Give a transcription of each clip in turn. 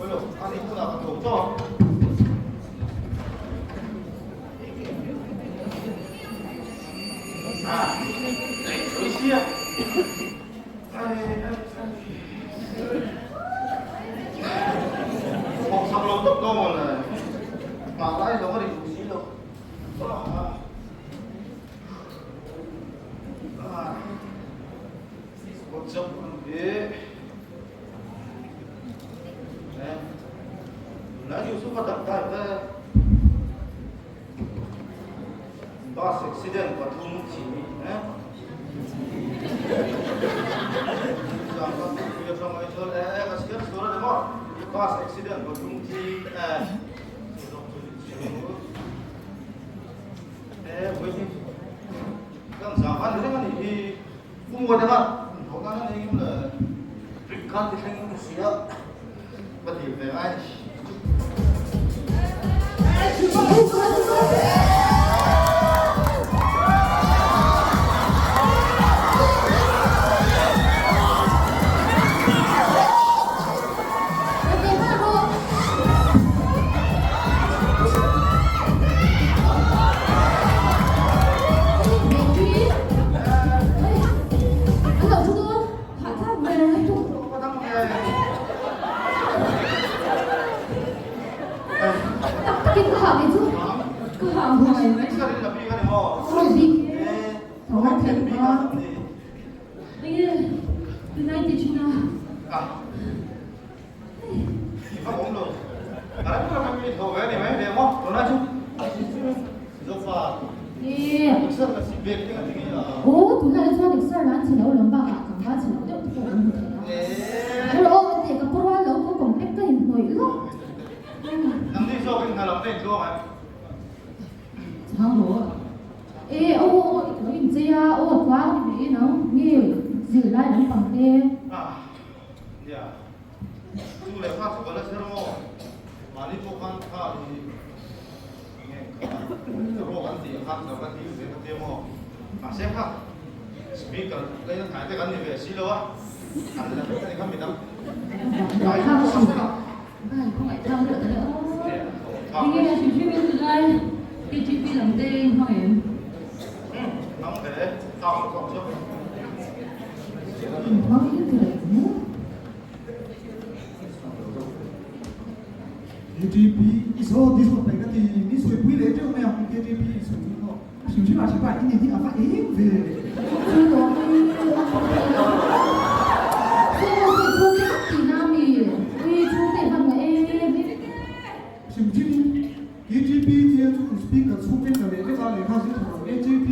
Ôi ăn đi không nào còn thủng cho. Đôi xia. Một xong lâu tốc độ là mà lại nó có định đủ xí đâu. Một chốc thế. Nãy chịu xuống tập tại đây. Bus accident và thùng chỉ nhé. Rằng con việc trong ấy cho lẽ cái skip số đó đúng không? Bus accident và thùng chỉ với gì? Các giảm ăn thế này thì không mua được không? Có cái này cũng là con thì thành một xíu. Bất thì về ai? KGB 이서 디서 백가티 미소에 부이래 좀 매야 KGB 이서 뭐 심심 아시바 이니 아파 에이 왜 심심 KGB dia tu speaker supen da le ka le ka sin thoro KGB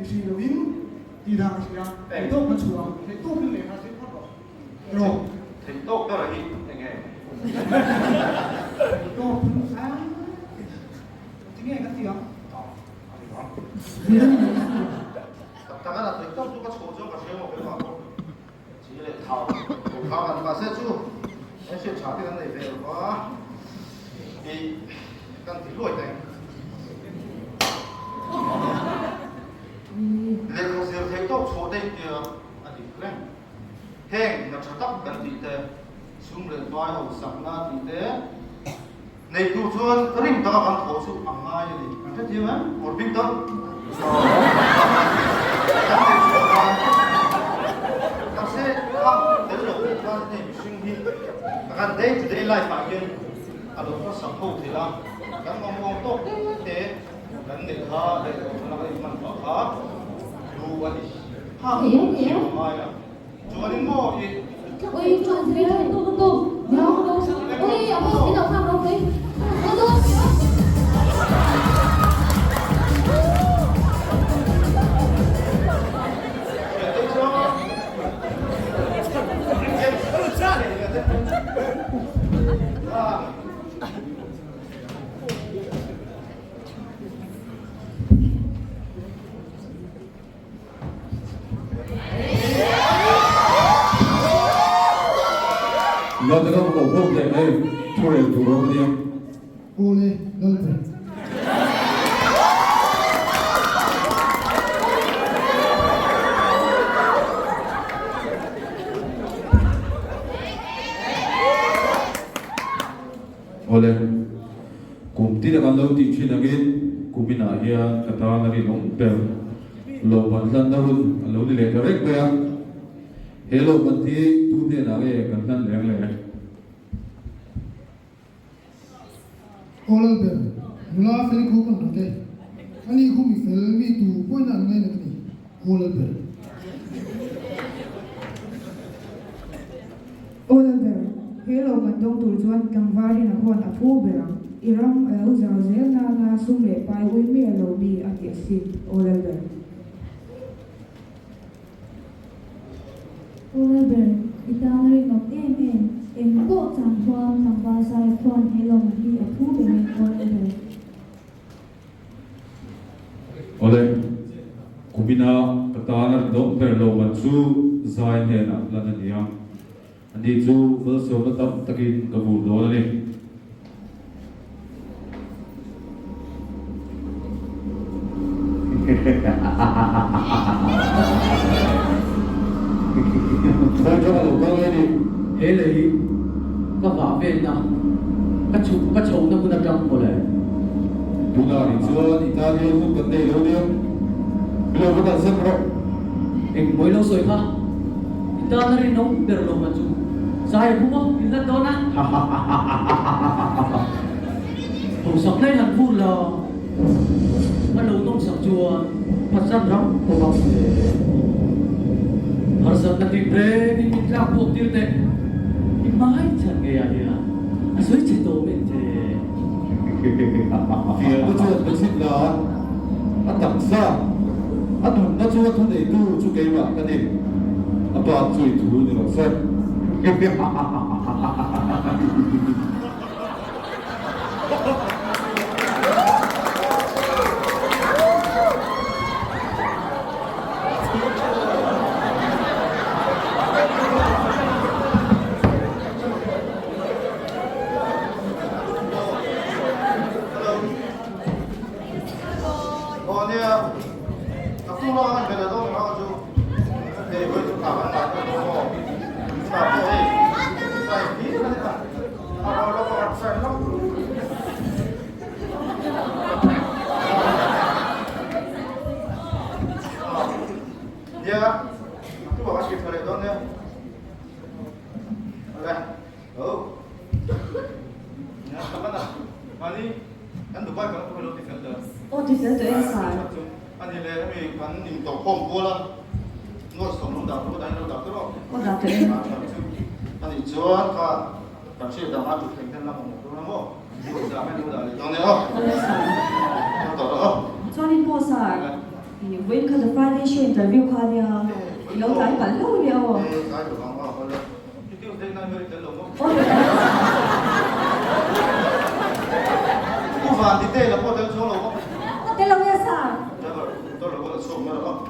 isi lo win di da sia to ma chua he to le ka sin thoro ro thì tốt đó là gì anh nghe to phun sáng tiếng nghe cái gì không tất cả là từ trong chúng ta số cho và xem một cái khoảng chỉ là thảo hẳn và sẽ chú em sẽ trả cái này về quá thì cần tí lùi này lên không siêu thấy tốt số đây thì anh đi lên hẹn nó chắc tóc cần tí tệ xuống lên vai hậu sẵn na tí tệ này tu chuan rim ta kan tho su angai ni kan the thiam một big ton ta se ha de lo ta ne sing hi kan day to day life ma gen alo ko sam ho thila kan mong to te kan ne kha de na ka man kha lu wa ni ha mai la chuan mo i ôi chuyện gì đây tu nhau đâu ôi ông cái đầu tham đâu đấy tu nó sẽ có một cuộc vô kể đây cho để chủ động đi cô lên đơn giản ole kum ti da kan lo ti chin again kumina hian kata na ri long per lo ban san na hun lo ni le direct be hello ban ti tu de na ge kan san leng le Olal ber mula feli ko kan ke ani ko mi fel mi tu point an ngai na ni olal ber Oliver, hello man dong tu chuan kangvari na hon a thu berang iram au zau zel na sum le pai ui me lo bi a ke si Oliver. Oliver, itangari ngọc em ko chang huam chang ba sai khon hello man hi a thu be men Oliver. ole kumina kata na long per lo ban chu zai ne na lan ni ya ani chu vol so na tam takin ka bu lo ni Thôi cho vào con nghe đi. Thế là có vả về nào. Các cháu nó cũng đã trong của lệ. Buna ri chuan Italia hu kan nei lo dio lo ba kan sem ro Em mới lâu rồi ha. Kita na rin nung pero lo machu. Sai mo mo ila do na. Hùng sọc này hẳn phu là bắt đầu nông sọc chùa phát sát rong của bọc har sab na tin pre ni mitra po dir te imai chan ge ya ya asoi che to men che phía nó chưa được xin là ăn tặng xa ăn hùng nó chưa thân đầy tu chú cây mà cái gì ăn toàn chui thú thì nó xem còn như tập trung lo anh về là đâu mà chú thì với chúng ta vẫn là cái đồ chúng ta có thể sai tí nữa là nó còn sai lắm nha chú bảo bác kịp thời đó nha đây nha cảm ơn ạ mà đi anh được bao nhiêu cái lô thì phải được Ô thì sẽ tụi em xài. anh thì là vì hắn nhìn tổ phong qua là ngồi sống lúc đầu lúc đấy lúc đầu cái đó Ô đã tụi em. anh thì chưa cả cảm thấy là anh chụp thành thân là một lúc lắm không lúc giờ mấy lúc đấy cho nên không Ô đã xài. tổ đó không Cho nên cô xài. Thì when cái Friday show interview qua đi à. Lâu tại bản lâu nhiều. cái được không không được cái tiêu thế này mới đến lúc không Ô đã. cú phản thì tê là có tới số lâu không Cái lâu nha xài. tôi là có số nữa không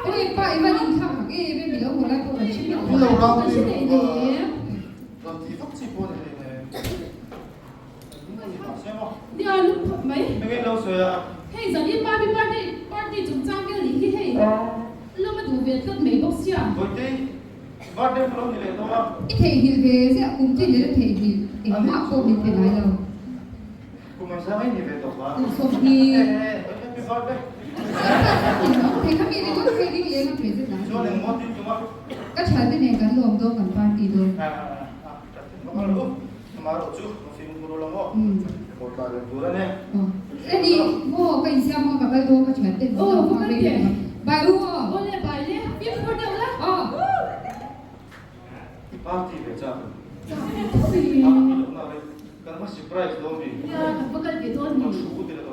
Ôi, ba em nhìn thẳng cái bên bị lỗ một lại cô làm thì phát triển qua này xem không đi ăn lúc mấy mấy cái lâu rồi à hey giờ đi party chúng trang cái gì hey lúc mà tụi Việt cất mấy bốc xia rồi đi bắt đêm lâu như này thôi ít thể hiện thế sẽ cùng trên đấy là thể hiện để mà cô mình phải nói đâu cùng mình sao ấy thì về tộc à số thì cái phát đấy thấy các mình có thể đi về mà phải rất cho là nên ngon thì chúng ta các cháu bên này gắn lồng đâu cần party đâu mà lúc mà rồi chú nó phim của nó một bài lần cuối này đây đi mua cái xem mua cái đồ các cháu tên bài luôn ô lê bài lê biết có đâu lá party về cha cái gì lúc nào đấy cần mất surprise đâu đi ya không có cái đó nó nhỉ sụp đi đâu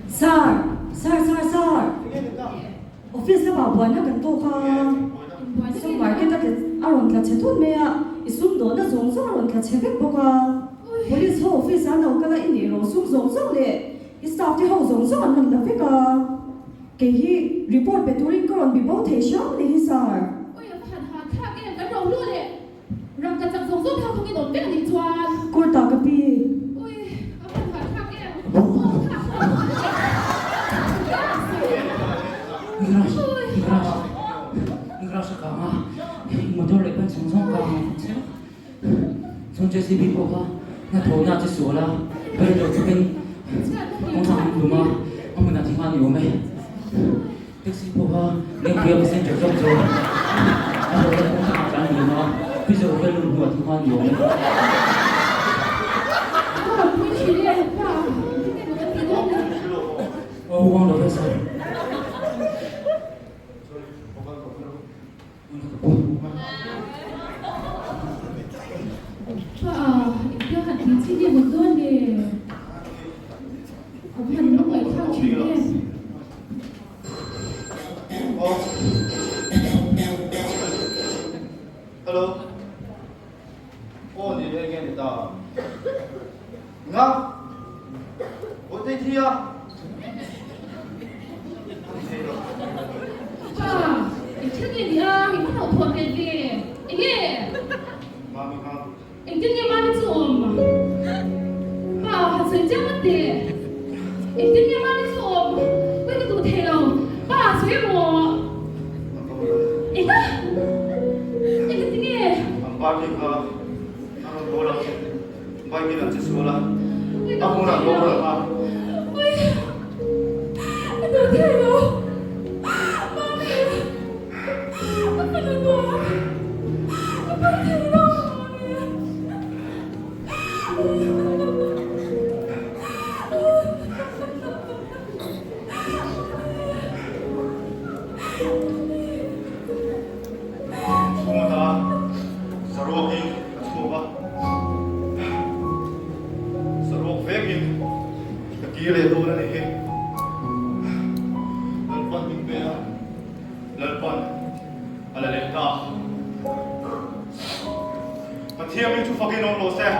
Sir. Office na ba buwan na ganito ka. So market na aron ka chetun mea isum do na zong zong aron ka chevek boka. Police ho office na ka la ini ro sum zong zong le. Staff ti ho zong zong an na fe ka. Ke hi report pe turing ka ron bi bo the sham le hi sir. ôi hẳn hẳn khác cái đầu luôn đấy rằng cả chẳng giống giống theo không cái đồn biết là đi choan Kur ta ka pi. ôi hẳn hẳn khác cái Igrasa ka nga. Motor le pan song song ka. Song jesi bi ko ka. Na tho na chi so la. Pero lo chukin. Kung sa ang luma. Ang mga tingan yo me. Taxi po ka. Len kaya passenger jong jo. Ano ka kung sa ang luma. Piso ka lu lu tingan yo me. quý chị đi em vào cái một cái tiếng này Oh, wang lo sa. 이거 한 김치찌개 못 넣었네. 한 너무 애착 주네. hello ô thì anh em người ta ngọc ô tây thi à 아, 이 책이야. 이거 다 어떻게 돼? 이게 마음이 강 앵등이 많이 좀. 아, 한선 짱한데. 앵등이 많이 좀. 왜 이렇게 또 대요? 아, 저게 뭐? 이거? 이거 등에. ang party ka ano bola bay kita sa sekolah ako na bola ka 왜? 너 대요? Pumunta sa Rocky at sumuba. Sa Rock Vegin, nagkiri doon na nihin. Lalpan din kaya, lalpan, alalita. Matiyam yung chufakin ng lose.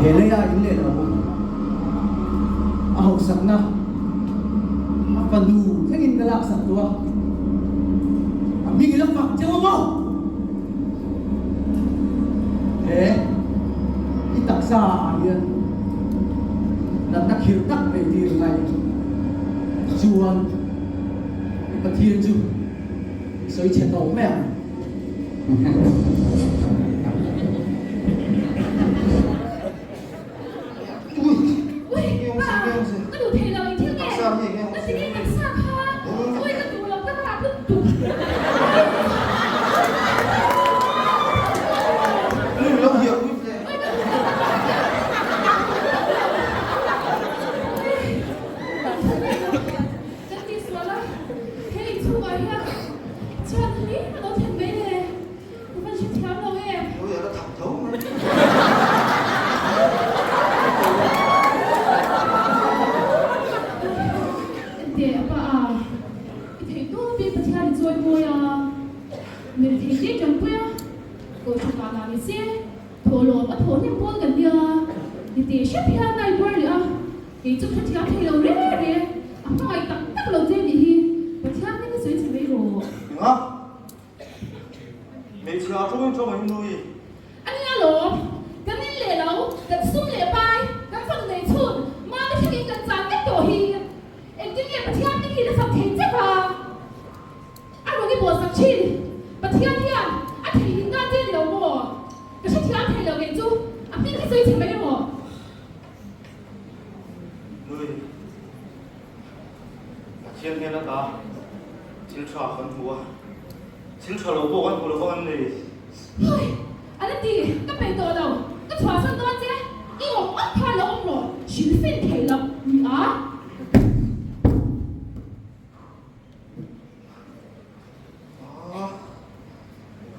Hele ya in le lo. Ahok sak na. Panu thengin galak sak tua. Ami gilak pak jawa mo. Itak sa yan. Na takhir tak pe dir ngai. Chuan. Pathian chu. Soi chen tàu mẹ. 왜? 빠, 너 대랑 이 등에. 너 등에 낙사가. 왜 이거 놀랍다? 그 Lâu nhiều quý vị. Jadi suara, hei itu ayah, jangan ni, lo tempe deh, bukan sih tiap lo ya. Bây giờ nó thẳng thấu mà. Ente apa ah, itu bi percaya di joy boya, mere thei je jang boya, cô chú bà nào đi xe thổ lộ bắt thổ những buôn gần như thì tiền ship hiện nay qua nữa thì chúng ta chỉ thấy lâu đấy đấy không ai tặng tặng lâu thế thì và theo những cái suy nghĩ rồi đúng không mấy chiều cho mình nuôi anh nghe lỗ cái này lệ lâu cái sung lệ bài cái phần này chun mà cái chuyện cái trang cái đồ hi em chỉ nghe và theo những cái nó sắp thế chứ mà anh nói cái bộ sắp chi và theo theo anh thấy những cái gì đâu mà cái chuyện theo thấy lâu cái chú anh biết cái suy nghĩ mấy rồi nuôi chiên nghe nó ta chiên chua con thua chiên chua lẩu bộ con thua lẩu con này anh ấy đi cái bề đồ đâu cái chua sang đó chứ ý ông ấp pha lẩu ông rồi chuyển phiên thể lẩu à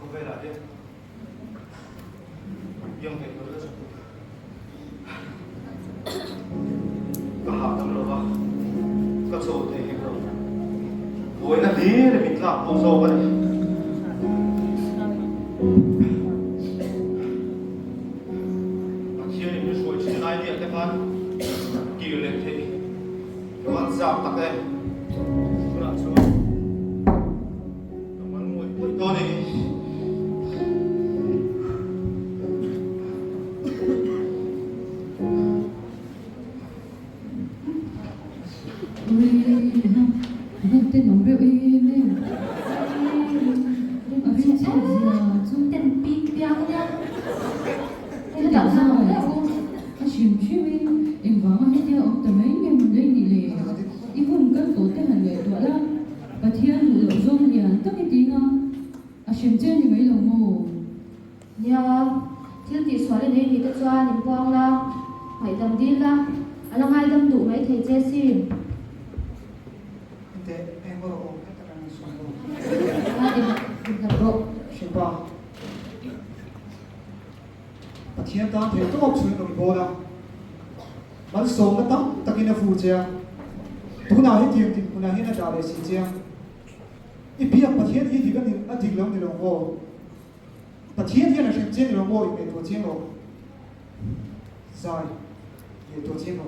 không về lại đi dùng cái đồ đó có học tâm rồi có số thì hiểu rồi với là lý để mình làm công số vậy mà chia những cái số chỉ ai điện cái phần kỳ lên thì các bạn giảm tắc em các bạn số các bạn ngồi tôi này tên nóng rượu in đấy ở bên chỗ chúng tên pin béo nha cái đạo sao mà anh chìm chuyên viên em vắng anh theo ông tầm mấy ngày mình đây nghỉ lễ đi vùng cân tổ tên hành lễ tuổi đó và thiên lửa rôm liền tất cái tiếng anh chìm trên thì mấy lòng ngủ nhà thiên tỷ xóa lên đây thì tất cho niềm quang la phải tầm đi la anh là hai tâm đủ mấy thầy che xin em có ôm hết tất cả những số à đừng gặp độ xin ba và thiên ta thấy tốt chuyện đồng bộ đó bạn sống nó tắm ta kia phụ chia tu nào hết tiền thì tu nào hết là trả để xin chia ít biết và thiên thì cái điều anh chỉ lòng thì lòng ngô và thiên là xem trên lòng ngô để tổ chiến rồi dài để tổ chiến rồi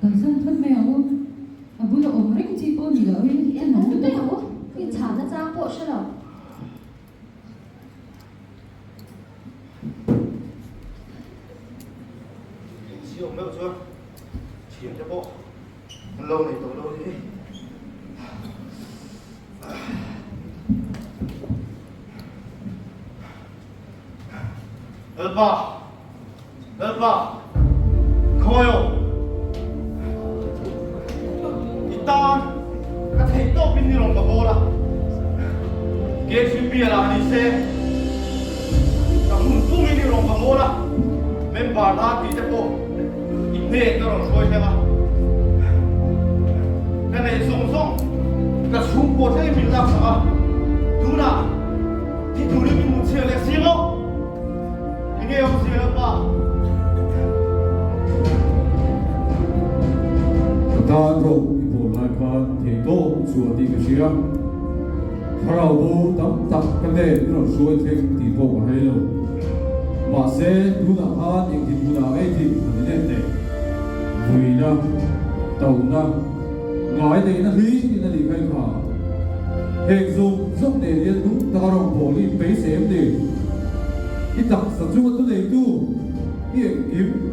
cần dân thân mèo bây giờ ông rít chị cô gì đó em nói đúng đấy hả thì chả nó ra bộ sao đâu chiều mấy chưa chiều cho bộ lâu này tối lâu đi Elba, khoyo. Itan, cái thấy tốt bên đi lòng bồ la. Cái chuyện bia là anh sẽ, cái muốn tung bên đi lòng bồ la. Mình bảo đã thì thế bộ, ít nè cái lòng xoay thế mà. Cái này song cái súng bộ thế mình làm sao? Đúng là, thì đúng là mình muốn chơi là gì không? Nghe ông gì Elba? ta rộng bộ lại phan thì tô chùa đi cái gì á harau bố tắm tắm cái này nó xuôi thêm thì bộ hay lâu mà sẽ lu nào ha những thì lu nào ấy thì mình nên để vì na tàu na nói đây nó lý thì nó đi khai khả hệ dùng giúp để liên đúng ta rộng bộ đi bấy xem đi ít tập sản xuất tôi này tu hiện kiếm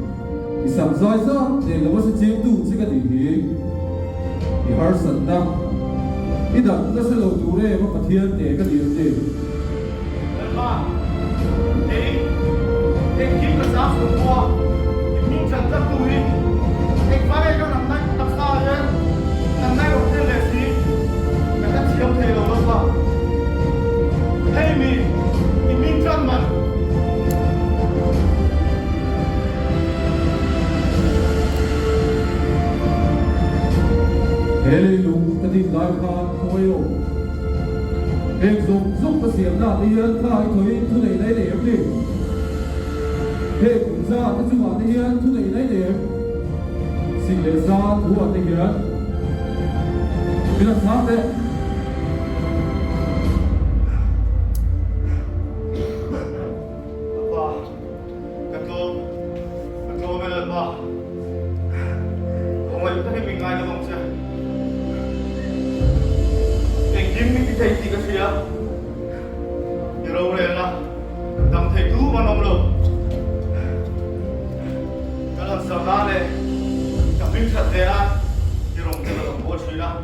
sản xuất ra để là một sự tu sẽ cái gì thì har sản na ít tập nó sẽ lâu tu đấy mà phát hiện để cái điều gì Elba, đi kiếm cái giá số qua mình chẳng chắc tu đi anh phải cái năm nay tập sao vậy năm nay đầu tiên là gì cái cách chiếu thế rồi đúng không hey mình chẳng mà hệ lùng ta đi lại phan khôi ô hệ dùng giúp ta xiêm na đi hiền khai thuế thu này lấy điểm đi hệ cũng ra ta chung vào đi hiền thu này lấy điểm xin lễ ra thu vào đi hiền mình làm sao đấy thầy thì cái gì á giờ đâu lên là tầm thầy tú mà nông rồi cái lần sau đó này gặp mình thật thế à giờ rồng cái là bố suy ra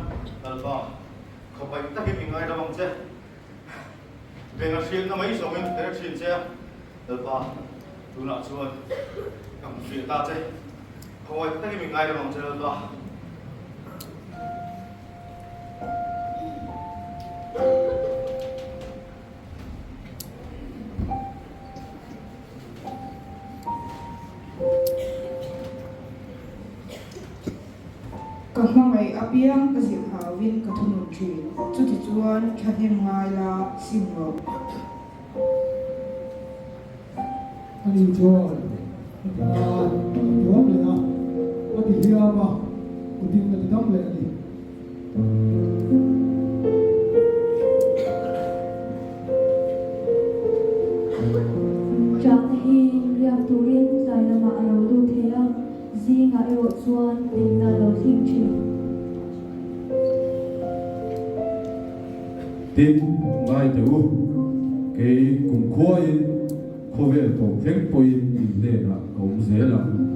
là không phải tất cả mình ai đâu chứ về nó xuyên nó mấy số mình để xuyên xe được ba tôi nói luôn cầm xuyên ta chứ không phải tất cả mình ai đâu chứ được ba Các mang ngày apiang cái gì hào viên các thôn nông truyền chút thì chuan khát hem ngay là sim ngọc anh đi cho nhóm này à có đi ra mà có đi mà đi đóng lại đi Trang hi riang turin zai lama alo du thea zinga ero chuan tin na lo thing thi tin ngai te u ke kum khoi khovel to pheng poi in le na kom ze la